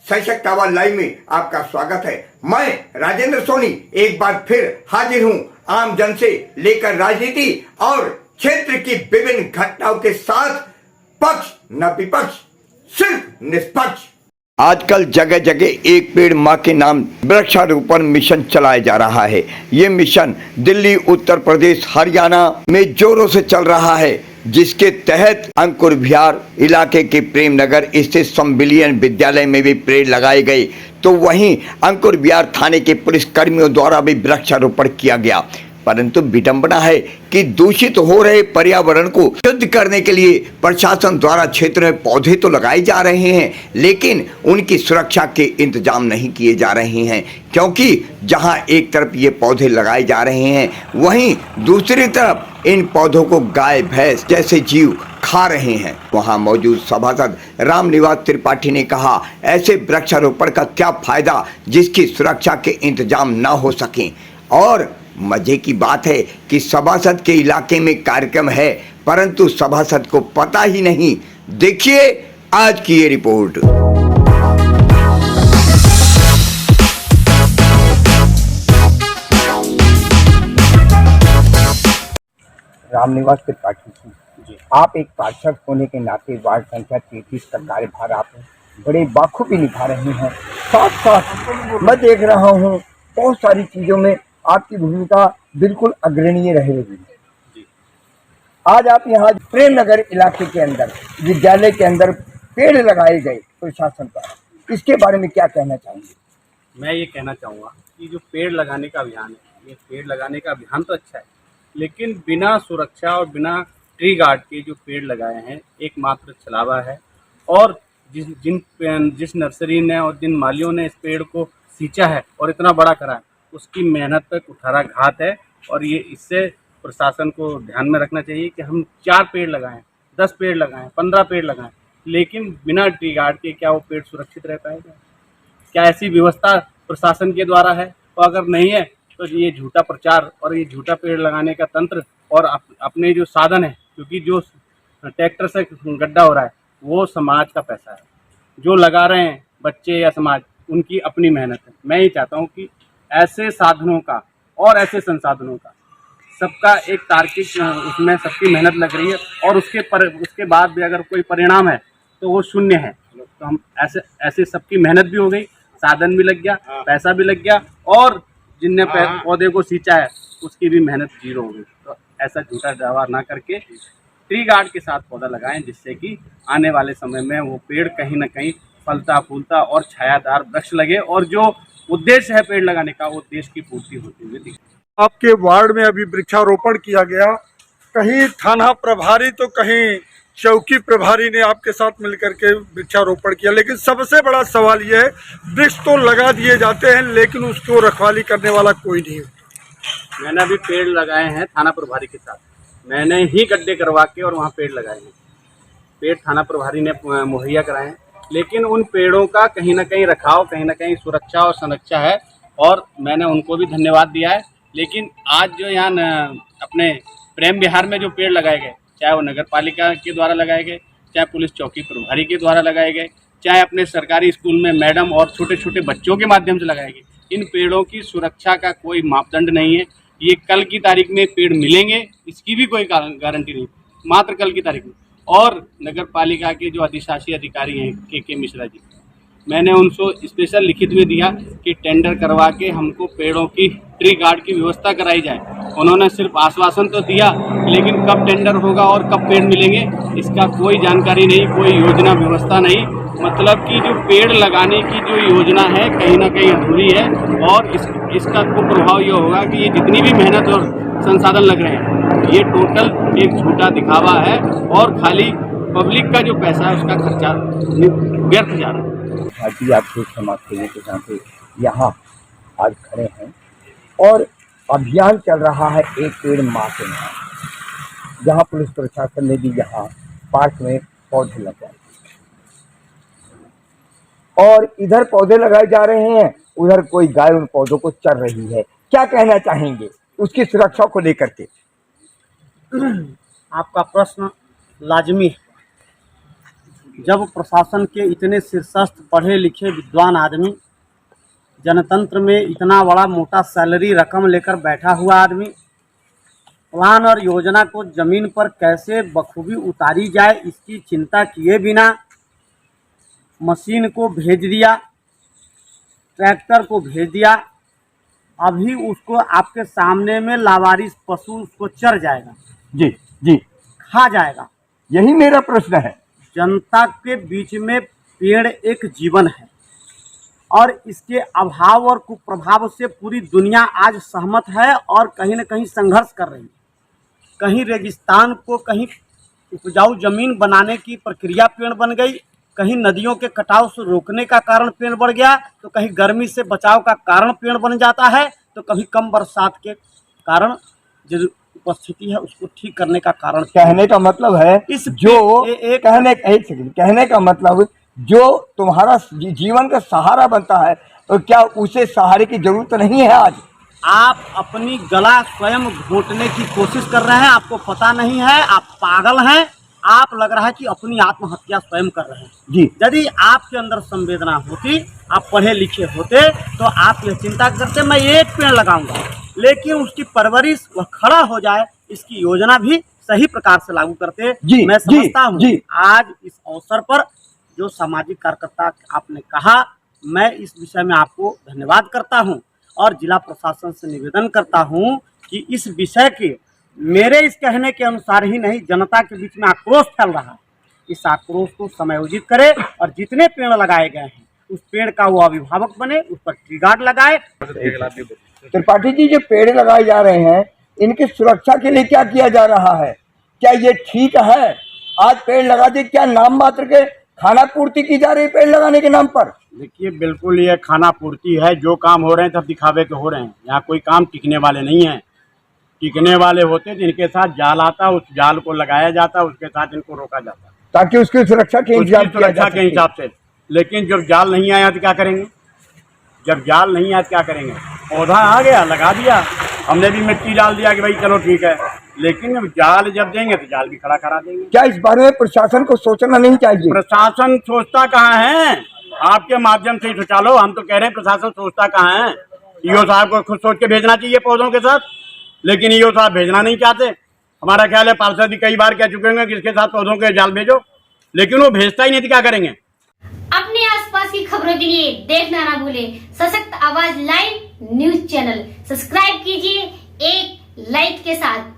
सशक्त आवाज लाइव में आपका स्वागत है। मैं राजेंद्र सोनी एक बार फिर हाजिर हूं आम जन से लेकर राजनीति और क्षेत्र की विभिन्न घटनाओं के साथ, पक्ष न विपक्ष, सिर्फ निष्पक्ष। आजकल जगह जगह एक पेड़ मां के नाम वृक्षारोपण मिशन चलाया जा रहा है। ये मिशन दिल्ली, उत्तर प्रदेश, हरियाणा में जोरों से चल रहा है, जिसके तहत अंकुर विहार इलाके के प्रेम नगर स्थित संविलियन विद्यालय में भी पेड़ लगाए गए, तो वहीं अंकुर विहार थाने के पुलिस कर्मियों द्वारा भी वृक्षारोपण किया गया। परंतु विडंबना है कि दूषित हो रहे पर्यावरण को शुद्ध करने के लिए प्रशासन द्वारा क्षेत्र में पौधे तो लगाए जा रहे हैं, लेकिन उनकी सुरक्षा के इंतजाम नहीं किए जा रहे हैं, क्योंकि जहां एक तरफ ये पौधे लगाए जा रहे हैं, वहीं दूसरी तरफ इन पौधों को गाय भैंस जैसे जीव खा रहे हैं। वहां मौजूद सभासद रामनिवास त्रिपाठी ने कहा, ऐसे वृक्षारोपण का क्या फायदा जिसकी सुरक्षा के इंतजाम न हो सके। और मजे की बात है कि सभासद के इलाके में कार्यक्रम है, परंतु सभासद को पता ही नहीं। देखिए आज की ये रिपोर्ट। रामनिवास त्रिपाठी जी, आप एक पार्षद होने के नाते वार्ड संख्या 33 का कार्यभार आप बड़े बाखूबी निभा रहे हैं। साथ साथ मैं देख रहा हूँ बहुत सारी चीजों में आपकी भूमिका बिल्कुल अग्रणीय रहेगी। आज आप यहाँ प्रेम नगर इलाके के अंदर विद्यालय के अंदर पेड़ लगाए गए प्रशासन द्वारा, इसके बारे में क्या कहना चाहेंगे? मैं ये कहना चाहूँगा कि जो पेड़ लगाने का अभियान है, ये पेड़ लगाने का अभियान तो अच्छा है, लेकिन बिना सुरक्षा और बिना ट्री गार्ड के जो पेड़ लगाए हैं एकमात्र छलावा है। और जिस नर्सरी ने और जिन मालियों ने इस पेड़ को सींचा है और इतना बड़ा करा है, उसकी मेहनत पर कुठाराघात है। और ये इससे प्रशासन को ध्यान में रखना चाहिए कि हम 4 पेड़ लगाएं, 10 पेड़ लगाएं, 15 पेड़ लगाएं, लेकिन बिना ट्री गार्ड के क्या वो पेड़ सुरक्षित रह पाएगा? क्या ऐसी व्यवस्था प्रशासन के द्वारा है? और अगर नहीं है तो ये झूठा प्रचार और ये झूठा पेड़ लगाने का तंत्र और अपने जो साधन है, क्योंकि जो ट्रैक्टर से गड्ढा हो रहा है वो समाज का पैसा है, जो लगा रहे हैं बच्चे या समाज, उनकी अपनी मेहनत है। मैं ये चाहता हूँ कि ऐसे साधनों का और ऐसे संसाधनों का सबका एक तार्किक उसमें सबकी मेहनत लग रही है, और उसके बाद भी अगर कोई परिणाम है तो वो शून्य है। तो हम ऐसे सबकी मेहनत भी हो गई, साधन भी लग गया, पैसा भी लग गया, और जिनने पौधे को सींचा है उसकी भी मेहनत जीरो हो गई। तो ऐसा झूठा दावा ना करके ट्री गार्ड के साथ पौधा लगाएं, जिससे कि आने वाले समय में वो पेड़ कहीं ना कहीं फलता फूलता और छायादार वृक्ष लगे, और जो उद्देश्य है पेड़ लगाने का वो देश की पूर्ति होती हुई दिखे। आपके वार्ड में अभी वृक्षारोपण किया गया, कहीं थाना प्रभारी तो कहीं चौकी प्रभारी ने आपके साथ मिलकर के वृक्षारोपण किया, लेकिन सबसे बड़ा सवाल ये है, वृक्ष तो लगा दिए जाते हैं लेकिन उसको रखवाली करने वाला कोई नहीं होता। मैंने अभी पेड़ लगाए हैं थाना प्रभारी के साथ, मैंने ही गड्ढे करवा के और वहाँ पेड़ लगाए हैं। पेड़ थाना प्रभारी ने मुहैया कराए हैं, लेकिन उन पेड़ों का कहीं ना कहीं रखाव, कहीं ना कहीं सुरक्षा और संरक्षा है, और मैंने उनको भी धन्यवाद दिया है। लेकिन आज जो यहाँ अपने प्रेम विहार में जो पेड़ लगाए गए, चाहे वो नगर पालिका के द्वारा लगाए गए, चाहे पुलिस चौकी प्रभारी के द्वारा लगाए गए, चाहे अपने सरकारी स्कूल में मैडम और छोटे छोटे बच्चों के माध्यम से लगाए गए, इन पेड़ों की सुरक्षा का कोई मापदंड नहीं है। ये कल की तारीख में पेड़ मिलेंगे, इसकी भी कोई गारंटी नहीं, मात्र कल की तारीख में। और नगर पालिका के जो अधिशासी अधिकारी हैं के मिश्रा जी, मैंने उनको स्पेशल लिखित में दिया कि टेंडर करवा के हमको पेड़ों की ट्री गार्ड की व्यवस्था कराई जाए। उन्होंने सिर्फ आश्वासन तो दिया, लेकिन कब टेंडर होगा और कब पेड़ मिलेंगे इसका कोई जानकारी नहीं, कोई योजना व्यवस्था नहीं। मतलब कि जो पेड़ लगाने की जो योजना है कहीं ना कहीं अधूरी है, और इसका कुप्रभाव ये होगा कि ये जितनी भी मेहनत और संसाधन लग रहे हैं ये टोटल एक झूठा दिखावा है, और खाली पब्लिक का जो पैसा है उसका खर्चा व्यर्थ जा रहा है। भारतीय आपके समाज सेवी के नाते यहाँ आज खड़े हैं और अभियान चल रहा है एक पेड़ मां के नाम, जहाँ पुलिस प्रशासन ने भी यहाँ पार्क में पौधे लगाए, और इधर पौधे लगाए जा रहे हैं, उधर कोई गाय उन पौधों को चर रही है। क्या कहना चाहेंगे उसकी सुरक्षा को लेकर के? आपका प्रश्न लाजमी है। जब प्रशासन के इतने शीर्षस्थ पढ़े लिखे विद्वान आदमी, जनतंत्र में इतना बड़ा मोटा सैलरी रकम लेकर बैठा हुआ आदमी, प्लान और योजना को जमीन पर कैसे बखूबी उतारी जाए इसकी चिंता किए बिना मशीन को भेज दिया, ट्रैक्टर को भेज दिया। अभी उसको आपके सामने में लावारिस पशु उसको चर जाएगा, जी जी, खा जाएगा। यही मेरा प्रश्न है। जनता के बीच में पेड़ एक जीवन है और इसके अभाव और कुप्रभाव से पूरी दुनिया आज सहमत है और कहीं न कहीं संघर्ष कर रही है। कहीं रेगिस्तान को कहीं उपजाऊ जमीन बनाने की प्रक्रिया पेड़ बन गई, कहीं नदियों के कटाव से रोकने का कारण पेड़ बढ़ गया, तो कहीं गर्मी से बचाव का कारण पेड़ बन जाता है, तो कभी कम बरसात के कारण जो उपस्थिति है उसको ठीक करने का कारण। कहने का मतलब है इस जो एक एक सेकंड, कहने का मतलब जो तुम्हारा जीवन का सहारा बनता है, तो क्या उसे सहारे की जरूरत नहीं है? आज आप अपनी गला स्वयं घोटने की कोशिश कर रहे हैं, आपको पता नहीं है, आप पागल हैं। आप लग रहा है कि अपनी आत्महत्या स्वयं कर रहे हैं जी। यदि आपके अंदर संवेदना होती, आप पढ़े लिखे होते, तो आप यह चिंता करते मैं एक पेड़ लगाऊंगा, लेकिन उसकी परवरिश वह खड़ा हो जाए, इसकी योजना भी सही प्रकार से लागू करते। जी, मैं समझता हूँ जी। आज इस अवसर पर जो सामाजिक कार्यकर्ता आपने कहा, मैं इस विषय में आपको धन्यवाद करता हूँ और जिला प्रशासन से निवेदन करता हूँ कि इस विषय के मेरे इस कहने के अनुसार ही नहीं, जनता के बीच में आक्रोश फैल रहा है, इस आक्रोश को समायोजित करे और जितने पेड़ लगाए गए हैं उस पेड़ का वो अभिभावक बने, उस पर ट्री गार्ड लगाए। त्रिपाठी जी, जो पेड़ लगाए जा रहे हैं इनकी सुरक्षा के लिए क्या किया जा रहा है? क्या ये ठीक है? आज पेड़ लगा दे, क्या नाम मात्र के खाना पूर्ति की जा रही पेड़ लगाने के नाम पर? देखिए, बिल्कुल ये खाना पूर्ति है। जो काम हो रहे हैं सब दिखावे के हो रहे हैं। यहाँ कोई काम टिकने वाले नहीं हैं। टिकने वाले होते तो इनके साथ जाल आता, उस जाल को लगाया जाता, उसके साथ इनको रोका जाता ताकि उसकी सुरक्षा के इंतजाम किया जा के हिसाब से। लेकिन जब जाल नहीं आया तो क्या करेंगे? जब जाल नहीं आया तो क्या करेंगे? पौधा आ गया, लगा दिया, हमने भी मिट्टी डाल दिया कि भाई चलो ठीक है, लेकिन जाल जब देंगे तो जाल भी खड़ा करा देंगे। क्या इस बारे में प्रशासन को सोचना नहीं चाहिए? प्रशासन सोचता कहाँ है? आपके माध्यम से ही सोचा लो। हम तो कह रहे हैं प्रशासन सोचता कहाँ है? ईओ साहब को खुद सोच के भेजना चाहिए पौधों के साथ, लेकिन ईओ साहब भेजना नहीं चाहते। हमारा ख्याल है पार्षद भी कई बार कह चुके होंगे कि इसके साथ पौधों के जाल भेजो, लेकिन वो भेजता ही नहीं, तो क्या करेंगे? अपने आसपास की खबरों के लिए देखना ना भूले सशक्त आवाज लाइव न्यूज चैनल। सब्सक्राइब कीजिए एक लाइक के साथ।